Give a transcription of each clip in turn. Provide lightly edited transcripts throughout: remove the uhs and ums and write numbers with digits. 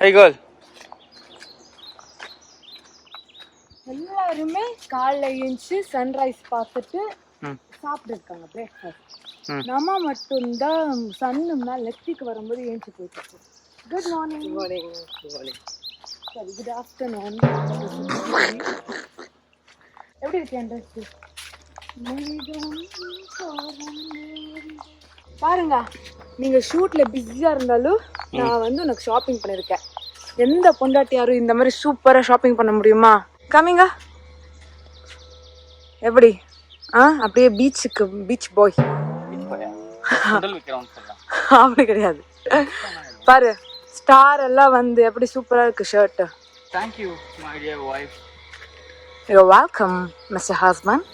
Hey girl. எல்லாருமே காலைல எழுந்துச்சு சன்ரைஸ் பார்த்துட்டு சாப்பிட்டுருக்காங்க பிரேக்ஃபாஸ்ட். நம்ம மட்டும்தான் சன்னு மேலே லெஃப்டிக்கு வரும்போது எழுந்துச்சு போயிட்டு. Good morning. Good morning. Good morning. சரி, குட் ஆஃப்டர்நூன். எப்படி இருக்கேன் ட்ரெஸ்? பாருங்க, நீங்க ஷூட்ல பிஸியா இருந்தாலும் நான் வந்து உனக்கு ஷாப்பிங் பண்ணிருக்கேன். எந்த பொண்டாட்டியாரும் இந்த மாதிரி சூப்பரா ஷாப்பிங் பண்ண முடியுமா? கம்மிங்க. எப்படி அப்படியே பீச்சுக்கு பீச் பாய் அப்படி கிடையாது. பாரு, ஸ்டார் எல்லாம் வந்து எப்படி சூப்பரா இருக்கு shirt. Thank you, my dear wife. You're welcome, Mr. Husband.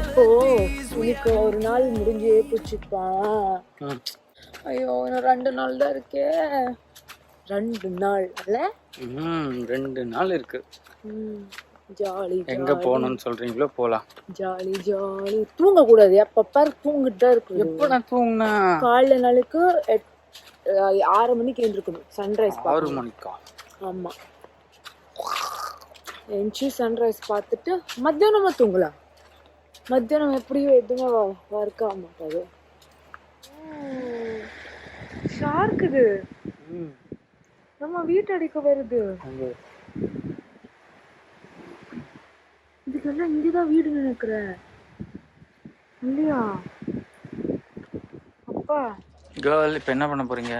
இப்போ இன்னைக்கு ஒரு நாள் முடிஞ்சே போச்சுப்பான். ஐயோ, இன்னும் 2 நாள் தான் இருக்கே. 2 நாள் அல்ல? 2 நாள் இருக்கு. ஜாலி. எங்க போகணும்னு சொல்றீங்களோ போலாம். Jolly jolly. தூங்க கூடாது, எப்ப தூங்கிட்டு தான் இருக்கு. எப்ப நான் தூங்கினா? காலைல நாளைக்கு 6 மணிக்கு எழுந்திருக்கணும். சன்ரைஸ் 6 மணிக்கா? ஆமா. எழுந்துச்சு சன்ரைஸ் பார்த்துட்டு மத்தியானமா தூங்கலாம். மத்தியானம் எப்படியும் எதுவுமே ஒர்க் ஆக மாட்டாது. ஷார்க்குது நம்ம வீட்டு அடிக்க வருது. இதுக்கெல்லாம் இங்கதான் வீடு நினைக்கிறேன் இல்லையா? அப்பா கேர்ள், இப்போ என்ன பண்ண போறீங்க?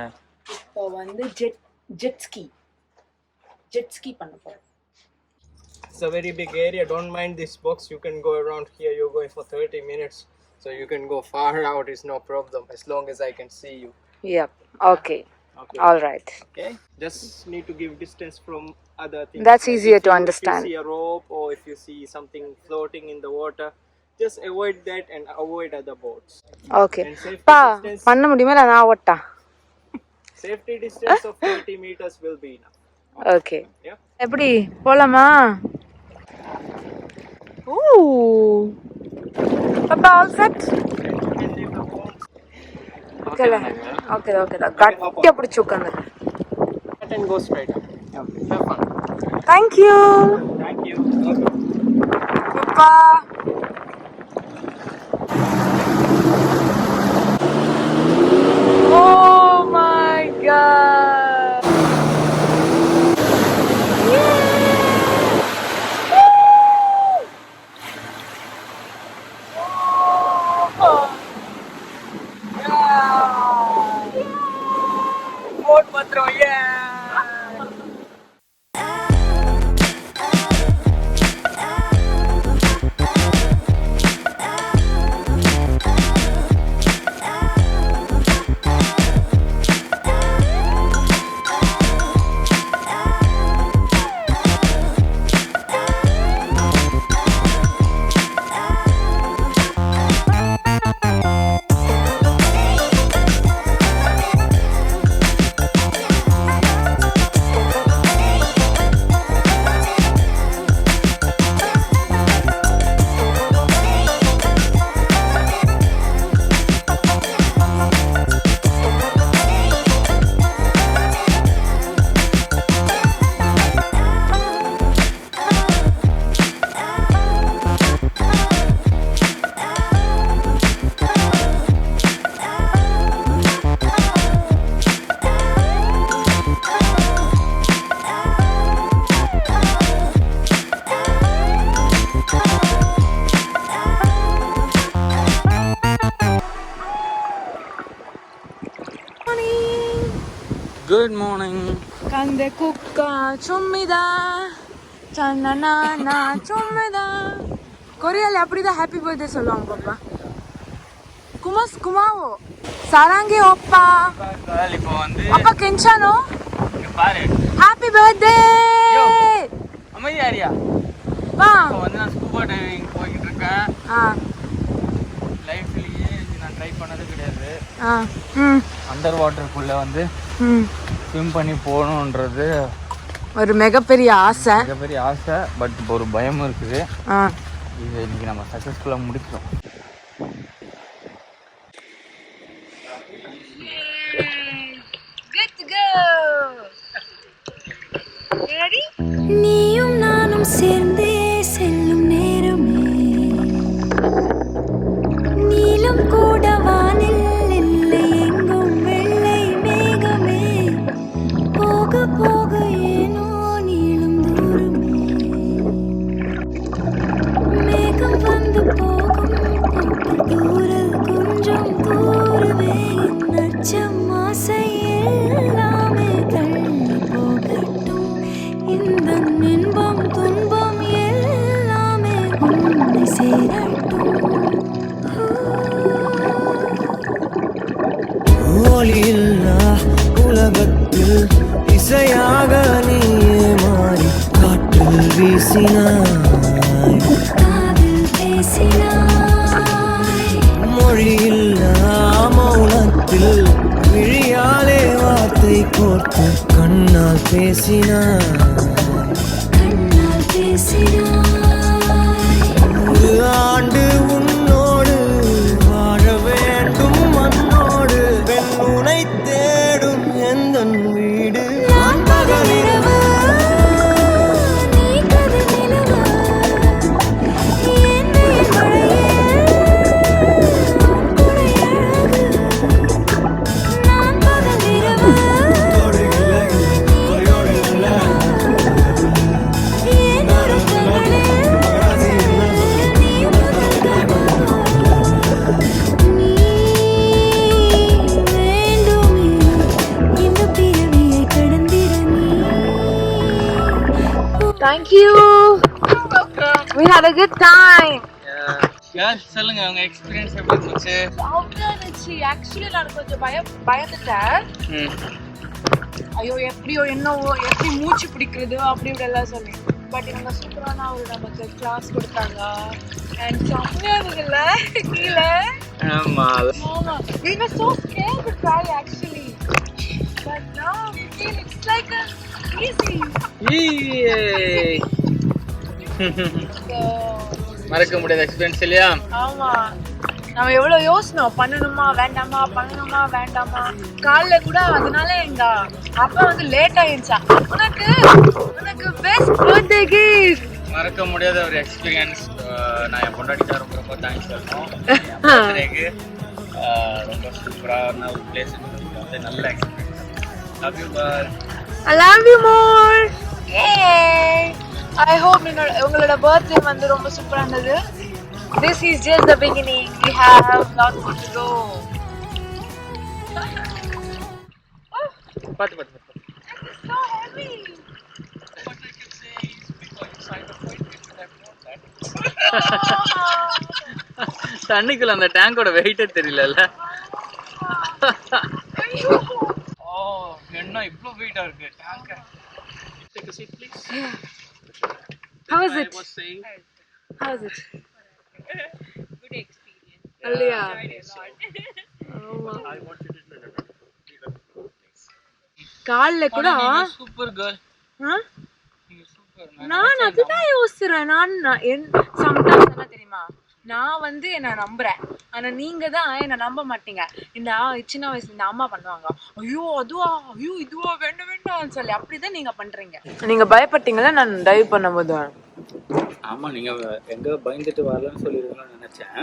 இப்போ வந்து ஜெட் ஸ்கி பண்ண போறேன். It's a very big area. Don't mind this box. You can go around here. You're going for 30 minutes. So you can go far out. It's no problem. As long as I can see you. Yep. Okay. All right. Okay. Just need to give distance from other things. That's easier to understand. If you see a rope or if you see something floating in the water, just avoid that and avoid other boats. Okay. Pa, பண்ண முடியுமா இல்ல நான் ஓட்டா? Safety distance of 30 meters will be enough. Okay. Yeah. எப்படி போலாமா? Papa, all set? Okay. கட்டியா பிடிச்சு உட்காந்து. And go straight up. Okay. Have fun. Thank you. Thank you. Papa. Oh my God. Good morning. Kande kukka chummida chanana chummida. கொரியால அப்படிதான் happy birthday சொல்லுவாங்க பாப்பா. குமாவோ சாராங்கே ஓப்பா இப்போ வந்து அப்பா கெஞ்சானோ பாரு. Happy birthday. யோ அமைதியாரியா. வா. இப்போ வந்து நான் ஸ்கூபா டைவிங் போயிட்டு இருக்கேன். லைஃப்லயே நான் ட்ரை பண்ணது கிடையாது. அண்டர் வாட்டருக்குள்ள வந்து ஸ்விம் பண்ணி போகணுன்றது ஒரு மிகப்பெரிய ஆசை. பட் இப்போ ஒரு பயமும் இருக்குது. இது இன்னைக்கு நம்ம சக்ஸஸ்ஃபுல்லாக முடிச்சிட்டோம். நீயும் நானும் சேர்ந்தே செல்லும் நேரமே நீலம் கூட வானில் இல்லை எங்கும் வெள்ளை மேகமே போக போக ஏனோ நீளும் தூரமே மேகம் வந்து போகும் தூரல் கொஞ்சம் தூரமே நச்சம் ஆசை எல்லாமே தள்ளி போகட்டும் இந்த இன்பம் துன்பம் எல்லாமே உன்னை சேரட்டும் ஒளியில்லா உலகத்தில் இசையாக நீயே மாறி காற்றில் வீசினாய் காதில் பேசினாய் மொழியில்லா மௌனத்தில் விழியாலே வார்த்தை கோர்த்து கண்ணால் பேசினாய் கண்ணால் பேசினாய் ஒரு ஆண்டு உன்னோடு வாழ வேண்டும் மண்ணோடு பெண் உனை தேடும் எந்த வீடு நான் பகலிரவு நீ கதிர் நிலவு என்னை மழையே குடை அழகு நான் பகலிரவு என்னொரு கண்களே நீ முதல் நீ வேண்டுமே இந்த பிறவியை கடந்திட நீ Thank you. We had a good time. சொல்லுங்க உங்க எக்ஸ்பீரியன்ஸ் எப்படி இருந்துச்சு? இருந்துச்சு. ஆக்சுவலி நான் கொஞ்சம் பயந்துட்டேன். ஐயோ எப்படியோ என்னவோ எப்படி மூச்சு பிடிக்கிறது அப்படி இப்படி எல்லாம் சொல்லி. பட் இவங்க சூப்பரான ஒரு நமக்கு கிளாஸ் கொடுத்தாங்க. அண்ட் செம்மையா இருக்குல்ல கீழே. ஆமா. ஆமா. We were so scared to try actually. But now we feel it's like a easy. So, மறக்க முடியாத எக்ஸ்பீரியன்ஸ் இல்லையா? ஆமா. நம்ம எவ்வளவு யோசனை பண்ணணுமா வேண்டாமா காலைல கூட. அதனால எங்க அப்பா வந்து லேட் ஆயிடுச்சா. உனக்கு பெஸ்ட் பர்த்டே கிஃப்ட். மறக்க முடியாத ஒரு எக்ஸ்பீரியன்ஸ். நான் என் பொண்டாட்டிக்கு ரொம்ப ரொம்ப தேங்க்ஸ் சொல்லணும். பர்த்டேக்கு ரொம்ப சூப்பரான ஒரு பிளேஸ் வந்து நல்ல experience. Love you bye. I love you more. Yay. I hope உங்களோட பர்த்டே வந்து ரொம்ப சூப்பரா இருந்தது. This is just the beginning. We have lot more to go. பாத்து It's so heavy. What I can say is because you signed up for it, you should have known that. தண்ணிக்குள்ள அந்த டேங்கோட வெயிட்டே தெரியலல்ல. ஓ என்ன இவ்ளோ வெயிட்டா இருக்கு tank. Take a seat please. How is it? I was saying How is it? Good experience. Alliya. Enjoyed a lot. I wanted it to be the place. கால்ல கூட super girl. நீங்க super. நான் அதுதான் யோசிக்கிறேன். சம்டைம்ஸ் என்ன தெரியுமா, நான் வந்து என்ன நம்புறேன், ஆனா நீங்க தான் என்ன நம்ப மாட்டீங்க. இந்த சின்ன வயசுல இந்த அம்மா பண்ணுவாங்க, ஐயோ அதுவா ஐயோ இதுவா வேண்டாம் வேண்டாம்னு சொல்லி அப்படிதான் நீங்க பண்றீங்க. நீங்க பயப்பட்டீங்களா நான் டைவ் பண்ணும்போது? ஆமா, நீங்க எங்க பயந்துட்டு வரலன்னு சொல்லிருக்கணும்னு நினைச்சேன்.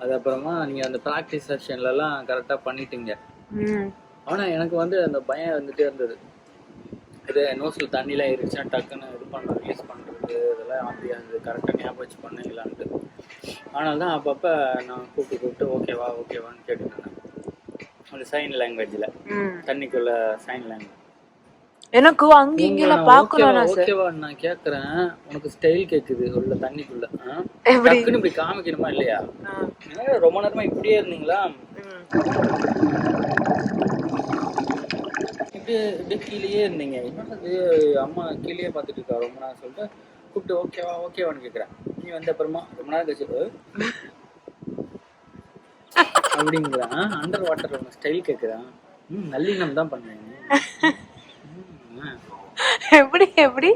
அது அப்புறமா நீங்க அந்த பிராக்டிஸ் செஷன்ல எல்லாம் கரெக்டா பண்ணிட்டீங்க. ஆனா எனக்கு வந்து அந்த பயம் வந்துட்டே இருந்தது. இது நோஸ்ல தண்ணிலாம் இருந்துச்சுன்னா டக்குன்னு இது பண்ண ரிலீஸ் பண்ணுறது இதெல்லாம் வந்து அது கரெக்டாக ஞாபகம் வச்சு பண்ணிக்கலான்ட்டு. ஆனால் தான் அப்பப்போ நான் கூப்பிட்டு ஓகேவான்னு கேட்டுருந்தேன். அந்த சைன் லாங்குவேஜில் தண்ணிக்குள்ள சைன் லாங்குவேஜ் எனக்கு அங்க இங்கல பார்க்கணும். ஓகேவா நான் கேட்குறேன், உனக்கு ஸ்டைல் கேட்குது உள்ள தண்ணிக்குள்ள டக்குன்னு இப்படி காமிக்கணுமா இல்லையா? ரொம்ப நேரமா இப்படியே இருந்தீங்களா? இப்படியே கீழேயே இருந்தீங்க. என்னது அம்மா கீழேயே பார்த்துட்டு இருக்கா ரொம்ப நேரம் சொல்லிட்டு கூப்பிட்டு ஓகேவான்னு கேட்குறேன். நீ வந்த அப்புறமா ரொம்ப நேரம் கழிச்சு அப்படிங்கிறான். அண்டர் வாட்டர் ஒன்று ஸ்டைல் கேட்குறான். நல்லினம் தான் பண்ணேன். எப்படி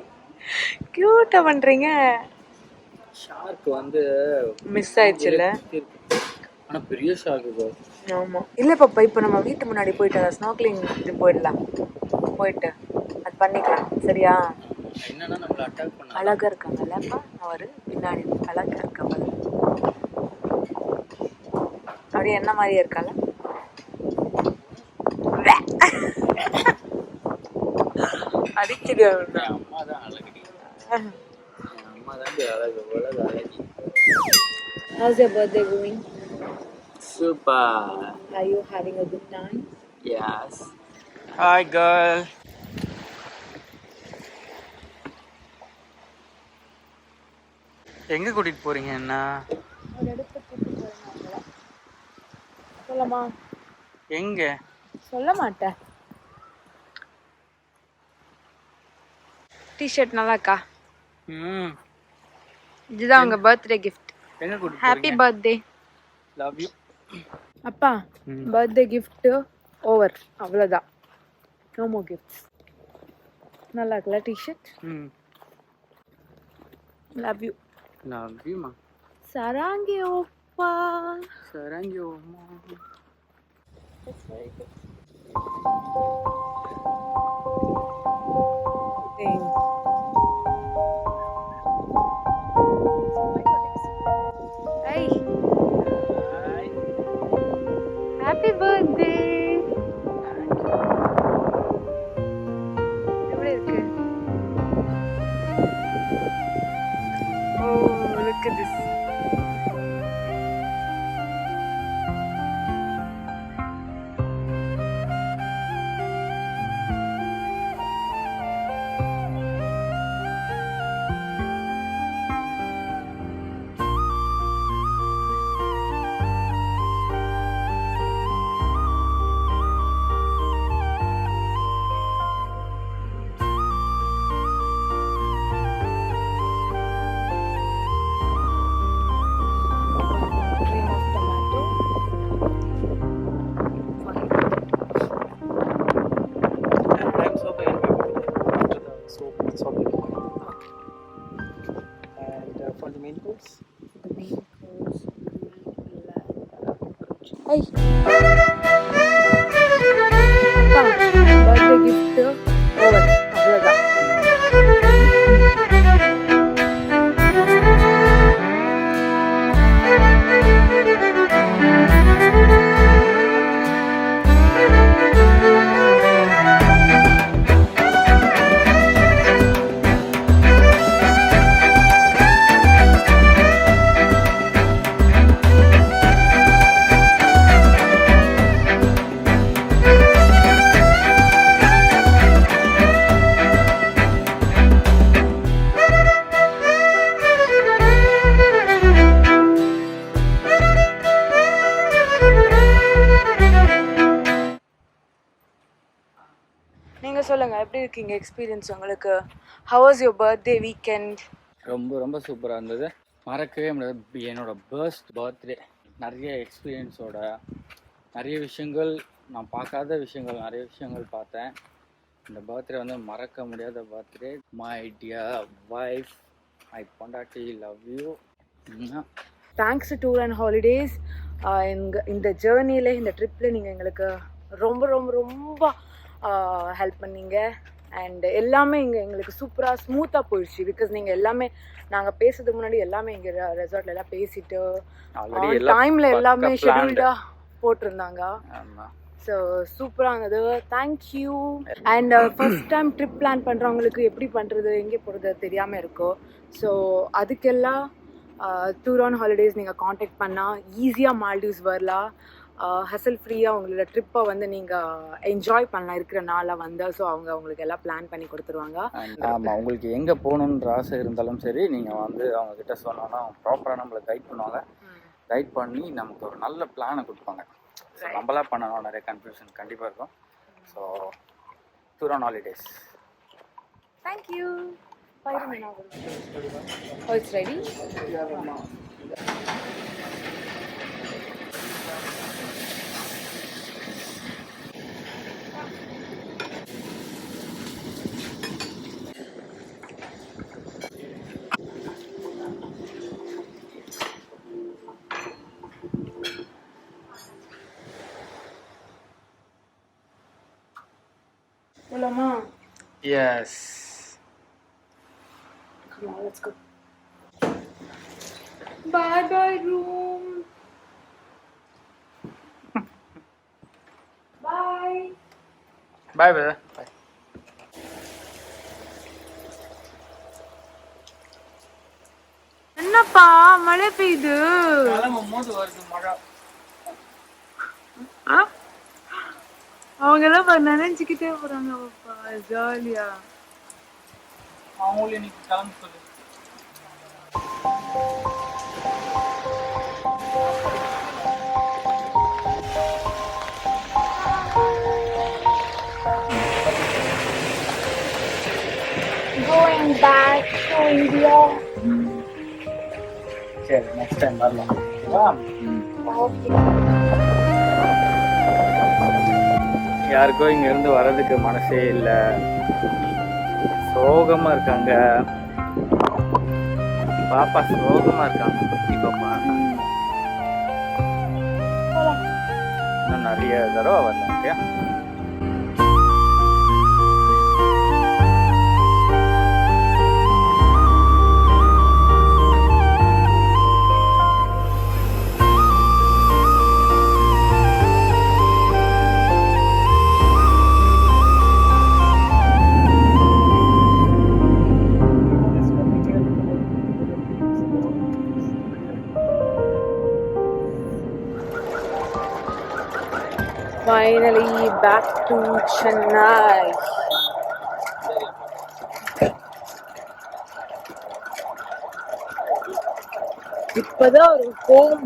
கியூட்டா பண்றீங்க. ஷார்க் வந்து மிஸ் ஆயிடுச்சுல்ல. ஆனா பெரிய ஷார்க் ப்ரோ. ஆமா இல்ல பாப்பா, இப்போ நம்ம வீட்டு முன்னாடி போயிட்டு ஸ்நார்க்லிங் இது போயிடலாம், போயிட்டு அது பண்ணிக்கலாம் சரியா. என்னன்னா நம்மள அட்டாக் பண்ண அழகா இருக்காங்கல்லப்பா அவரு பின்னாடி, அழகா இருக்காங்க. அப்படியே என்ன மாதிரியே இருக்கால. அடிச்சிடுவாங்க. அம்மா தான் அழகுடி. அம்மா தான் அழகு உலக அழகி. How's your birthday going? Super. Are you having a good time? Yes. Hi girl. எங்க கூட்டிட்டு போறீங்க என்ன? ஒரு இடத்துக்கு கூட்டிட்டு போறாங்க. சொல்லமா? எங்க? சொல்ல மாட்டேன். டிஷர்ட் நல்லா இருக்கா? இதுதான் உங்க பர்த்டே கிஃப்ட். எங்க கூட்டிட்டு ஹாப்பி பர்த்டே. Love you. அப்பா பர்த்டே கிஃப்ட் ஓவர், அவ்வளோதான். No more gifts. நல்லா இருக்குல்ல T-shirt? Love you. Love you மா. சராங்கி ஓப்பா. சராங்கி ஓமா. That's very good. Hey. Hi. Happy birthday. எப்படி இருக்கு? Oh, look at this. Cream of tomato. I'm so bad after the soap. And for the main course, The main course. Hey. Birthday gift over, அவ்வளோதான். நீங்கள் சொல்லுங்கள், எப்படி இருக்கீங்க? Experience உங்களுக்கு? How was your birthday weekend? ரொம்ப சூப்பராக இருந்தது. மறக்கவே முடியாது. என்னோட பர்த்டே நிறைய எக்ஸ்பீரியன்ஸோட, நிறைய விஷயங்கள் நான் பார்க்காத விஷயங்கள், நிறைய விஷயங்கள் பார்த்தேன். இந்த பர்த்டே வந்து மறக்க முடியாத birthday. My dear wife, my பொண்டாட்டி, love you. Thanks tour and holidays. இந்த ஜேர்னியில், இந்த ட்ரிப்பில் நீங்கள் எங்களுக்கு ரொம்ப ஹெல்ப் பண்ணீங்க. அண்ட் எல்லாமே இங்கே எங்களுக்கு சூப்பராக ஸ்மூத்தாக போயிடுச்சு. பிகாஸ் நீங்கள் எல்லாமே, நாங்கள் பேசுறதுக்கு முன்னாடி எல்லாமே இங்கே ரெசார்ட்ல எல்லாம் பேசிட்டு டைமில் எல்லாமே ஷெடியூல்டாக போட்டிருந்தாங்க. ஸோ சூப்பராக இருந்தது. Thank you. And first time trip plan பண்ணுறவங்களுக்கு எப்படி பண்ணுறது, எங்கே போகிறது தெரியாமல் இருக்கும். ஸோ அதுக்கெல்லாம் டூர் ஆன் ஹாலிடேஸ் நீங்கள் காண்டாக்ட் பண்ணால் ஈஸியாக மால்டீவ்ஸ் வரலாம். ஹசல் ஃப்ரீயாக உங்களோட ட்ரிப்பை வந்து நீங்கள் என்ஜாய் பண்ணலாம் இருக்கிற நாளாக வந்து. ஸோ அவங்க உங்களுக்கு எல்லாம் பிளான் பண்ணி கொடுத்துருவாங்க. ஆமாம், உங்களுக்கு எங்கே போகணுன்ற ஆசை இருந்தாலும் சரி, நீங்கள் வந்து அவங்கக்கிட்ட சொன்னோன்னா ப்ராப்பராக நம்மளை கைட் பண்ணுவாங்க. கைட் பண்ணி நமக்கு ஒரு நல்ல பிளானை கொடுப்பாங்க. ஸோ நம்மளா பண்ணணும், நிறைய கன்ஃபியூஷன் கண்டிப்பாக இருக்கும். So tour on holidays. Thank you. Bye. Oh, it's ready? Ulama. Yes. Come on, let's go. Bye bye room. Bye. Bye brother. Bye. என்னப்பா மழை பெய்யுது? மோது வருது மழை. அவங்க எல்லாம் நினைச்சுக்கிட்டே போறாங்க பாப்பா, ஜாலியா. அவங்களே இன்னைக்கு கிளம்ப சொல்லு. Going back to India. சரி நெக்ஸ்ட் டைம் வரலாம். வா. யாருக்கோ இங்க இருந்து வர்றதுக்கு மனசே இல்லை, சோகமா இருக்காங்க. பாப்பா சோகமா இருக்காங்க. இப்பப்பா இன்னும் நிறைய தடவை வரலாம் இல்லையா? Finally back to Chennai. இப்பதான் ஒரு ஹோம்